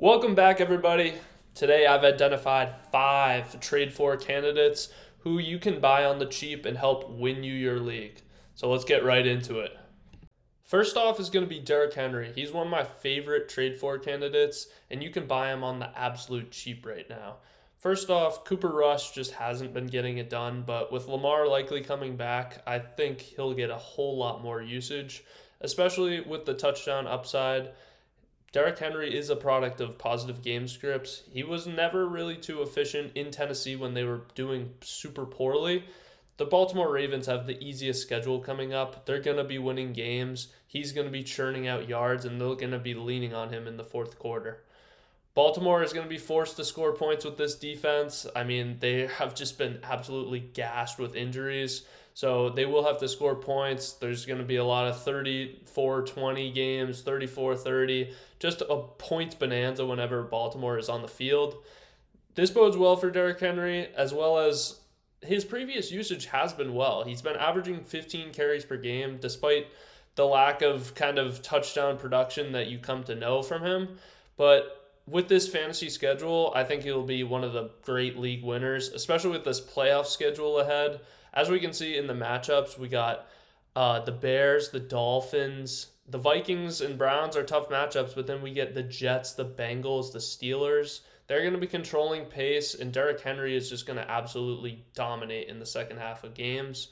Welcome back, everybody. Today I've identified 5 trade for candidates who you can buy on the cheap and help win you your league. So let's get right into it. First off is going to be Derrick Henry. He's one of my favorite trade for candidates, and you can buy him on the absolute cheap right now. First off, Cooper Rush just hasn't been getting it done, but with Lamar likely coming back, I think he'll get a whole lot more usage, especially with the touchdown upside. Derrick Henry is a product of positive game scripts. He was never really too efficient in Tennessee when they were doing super poorly. The Baltimore Ravens have the easiest schedule coming up. They're going to be winning games. He's going to be churning out yards, and they're going to be leaning on him in the fourth quarter. Baltimore is going to be forced to score points with this defense. I mean, they have just been absolutely gashed with injuries. So they will have to score points. There's going to be a lot of 34-20 games, 34-30, just a points bonanza whenever Baltimore is on the field. This bodes well for Derrick Henry, as well as his previous usage has been well. He's been averaging 15 carries per game, despite the lack of kind of touchdown production that you come to know from him. But with this fantasy schedule, I think he'll be one of the great league winners, especially with this playoff schedule ahead. As we can see in the matchups, we got the Bears, the Dolphins, the Vikings and Browns are tough matchups, but then we get the Jets, the Bengals, the Steelers. They're going to be controlling pace, and Derrick Henry is just going to absolutely dominate in the second half of games.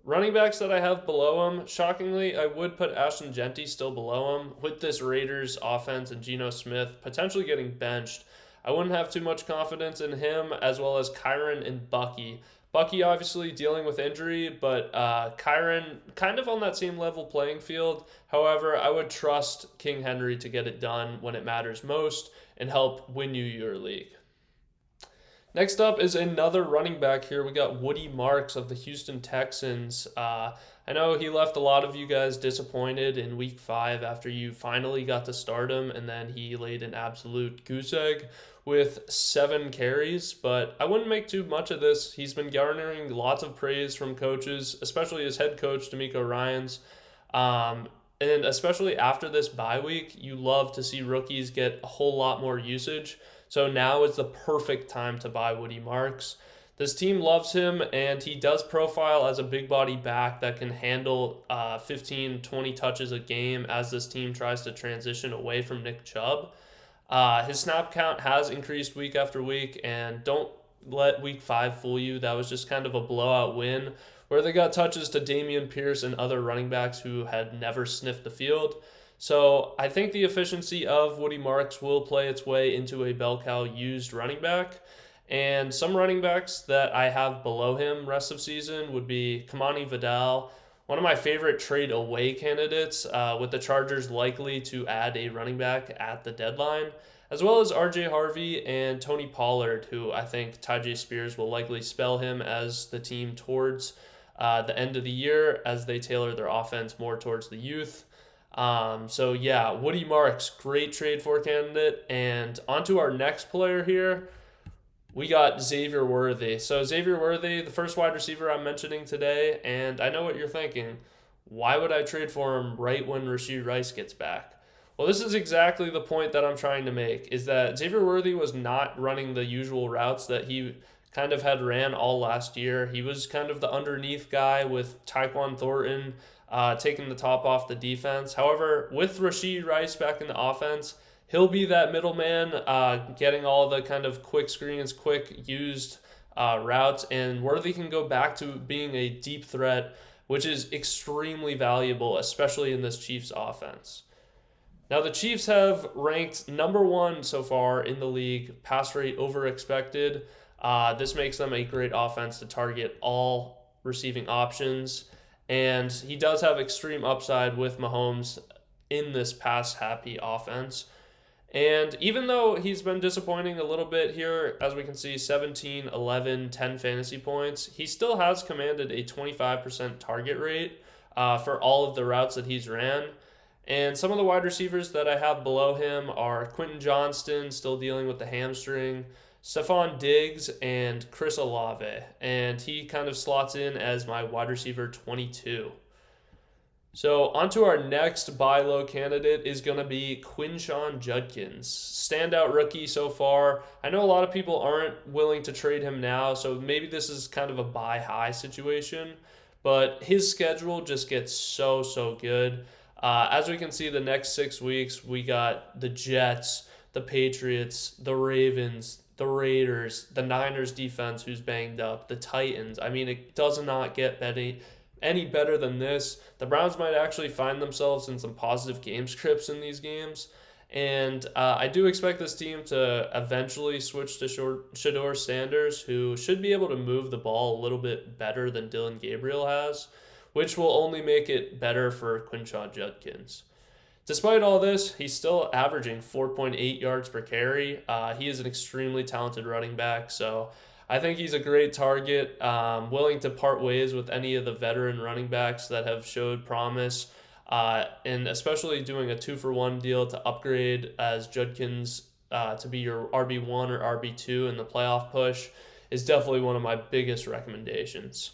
Running backs that I have below him, shockingly, I would put Ashton Jeanty still below him. With this Raiders offense and Geno Smith potentially getting benched, I wouldn't have too much confidence in him, as well as Kyren and Bucky. Bucky obviously dealing with injury, but Kyren kind of on that same level playing field. However, I would trust King Henry to get it done when it matters most and help win you your league. Next up is another running back here. We got Woody Marks of the Houston Texans. I know he left a lot of you guys disappointed in week 5 after you finally got to start him, and then he laid an absolute goose egg with 7 carries, but I wouldn't make too much of this. He's been garnering lots of praise from coaches, especially his head coach, D'Amico Ryans. And especially after this bye week, you love to see rookies get a whole lot more usage. So now is the perfect time to buy Woody Marks. This team loves him, and he does profile as a big body back that can handle 15, 20 touches a game as this team tries to transition away from Nick Chubb. His snap count has increased week after week, and don't let week 5 fool you. That was just kind of a blowout win where they got touches to Dameon Pierce and other running backs who had never sniffed the field. So I think the efficiency of Woody Marks will play its way into a bell cow used running back. And some running backs that I have below him rest of season would be Kamani Vidal, one of my favorite trade away candidates, with the Chargers likely to add a running back at the deadline, as well as RJ Harvey and Tony Pollard, who I think Tyjae Spears will likely spell him as the team towards the end of the year as they tailor their offense more towards the youth. So yeah, Woody Marks, great trade for candidate. And on to our next player here. We got Xavier Worthy. So Xavier Worthy, the first wide receiver I'm mentioning today, and I know what you're thinking. Why would I trade for him right when Rashee Rice gets back? Well, this is exactly the point that I'm trying to make, is that Xavier Worthy was not running the usual routes that he kind of had ran all last year. He was kind of the underneath guy with Tyquan Thornton taking the top off the defense. However, with Rashee Rice back in the offense, he'll be that middleman, getting all the kind of quick screens, quick used routes, and Worthy can go back to being a deep threat, which is extremely valuable, especially in this Chiefs offense. Now, the Chiefs have ranked number 1 so far in the league, pass rate over expected. This makes them a great offense to target all receiving options, and he does have extreme upside with Mahomes in this pass-happy offense. And even though he's been disappointing a little bit here, as we can see, 17, 11, 10 fantasy points, he still has commanded a 25% target rate for all of the routes that he's ran. And some of the wide receivers that I have below him are Quinton Johnston, still dealing with the hamstring, Stephon Diggs, and Chris Olave. And he kind of slots in as my wide receiver 22. So onto our next buy low candidate is going to be Quinshon Judkins. Standout rookie so far. I know a lot of people aren't willing to trade him now, so maybe this is kind of a buy high situation, but his schedule just gets so good. As we can see, the next 6 weeks, we got the Jets, the Patriots, the Ravens, the Raiders, the Niners defense who's banged up, the Titans. I mean, it does not get any better than this. The Browns might actually find themselves in some positive game scripts in these games. And I do expect this team to eventually switch to Shador Sanders, who should be able to move the ball a little bit better than Dylan Gabriel has, which will only make it better for Quinshon Judkins. Despite all this, he's still averaging 4.8 yards per carry. He is an extremely talented running back, so I think he's a great target, willing to part ways with any of the veteran running backs that have showed promise, and especially doing a 2-for-1 deal to upgrade as Judkins to be your RB1 or RB2 in the playoff push is definitely one of my biggest recommendations.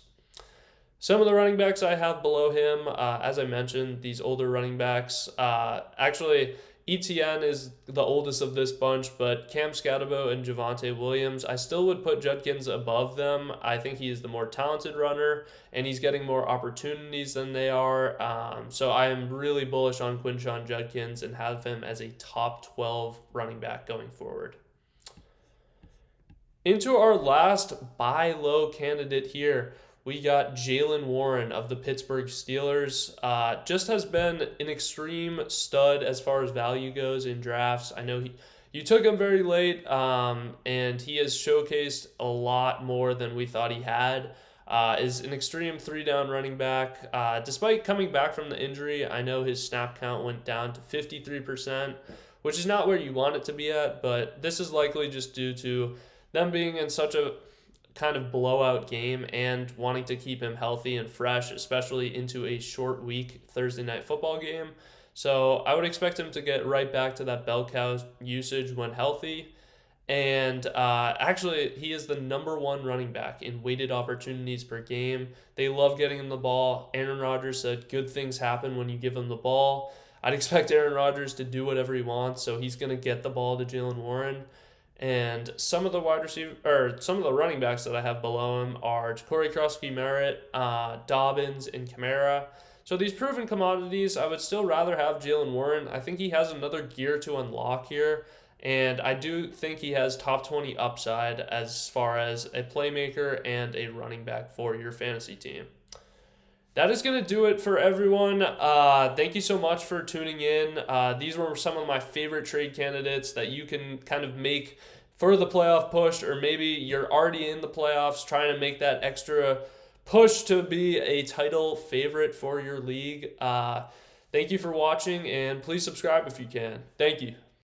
Some of the running backs I have below him, as I mentioned, these older running backs. Actually, ETN is the oldest of this bunch, but Cam Scatterbo and Javonte Williams, I still would put Judkins above them. I think he is the more talented runner, and he's getting more opportunities than they are. So I am really bullish on Quinshon Judkins and have him as a top 12 running back going forward. Into our last buy low candidate here, we got Jaylen Warren of the Pittsburgh Steelers. Just has been an extreme stud as far as value goes in drafts. I know you took him very late, and he has showcased a lot more than we thought he had. Is an extreme 3-down running back. Despite coming back from the injury, I know his snap count went down to 53%, which is not where you want it to be at, but this is likely just due to them being in such a kind of blowout game and wanting to keep him healthy and fresh, especially into a short week Thursday night football game. So I would expect him to get right back to that bell cow usage when healthy. And actually, he is the number 1 running back in weighted opportunities per game. They love getting him the ball. Aaron Rodgers said good things happen when you give him the ball. I'd expect Aaron Rodgers to do whatever he wants, so he's going to get the ball to Jaylen Warren. And some of the running backs that I have below him are Corey Krosky-Merritt, Dobbins, and Kamara. So these proven commodities, I would still rather have Jaylen Warren. I think he has another gear to unlock here, and I do think he has top 20 upside as far as a playmaker and a running back for your fantasy team. That is going to do it for everyone. Thank you so much for tuning in. These were some of my favorite trade candidates that you can kind of make for the playoff push, or maybe you're already in the playoffs trying to make that extra push to be a title favorite for your league. Thank you for watching, and please subscribe if you can. Thank you.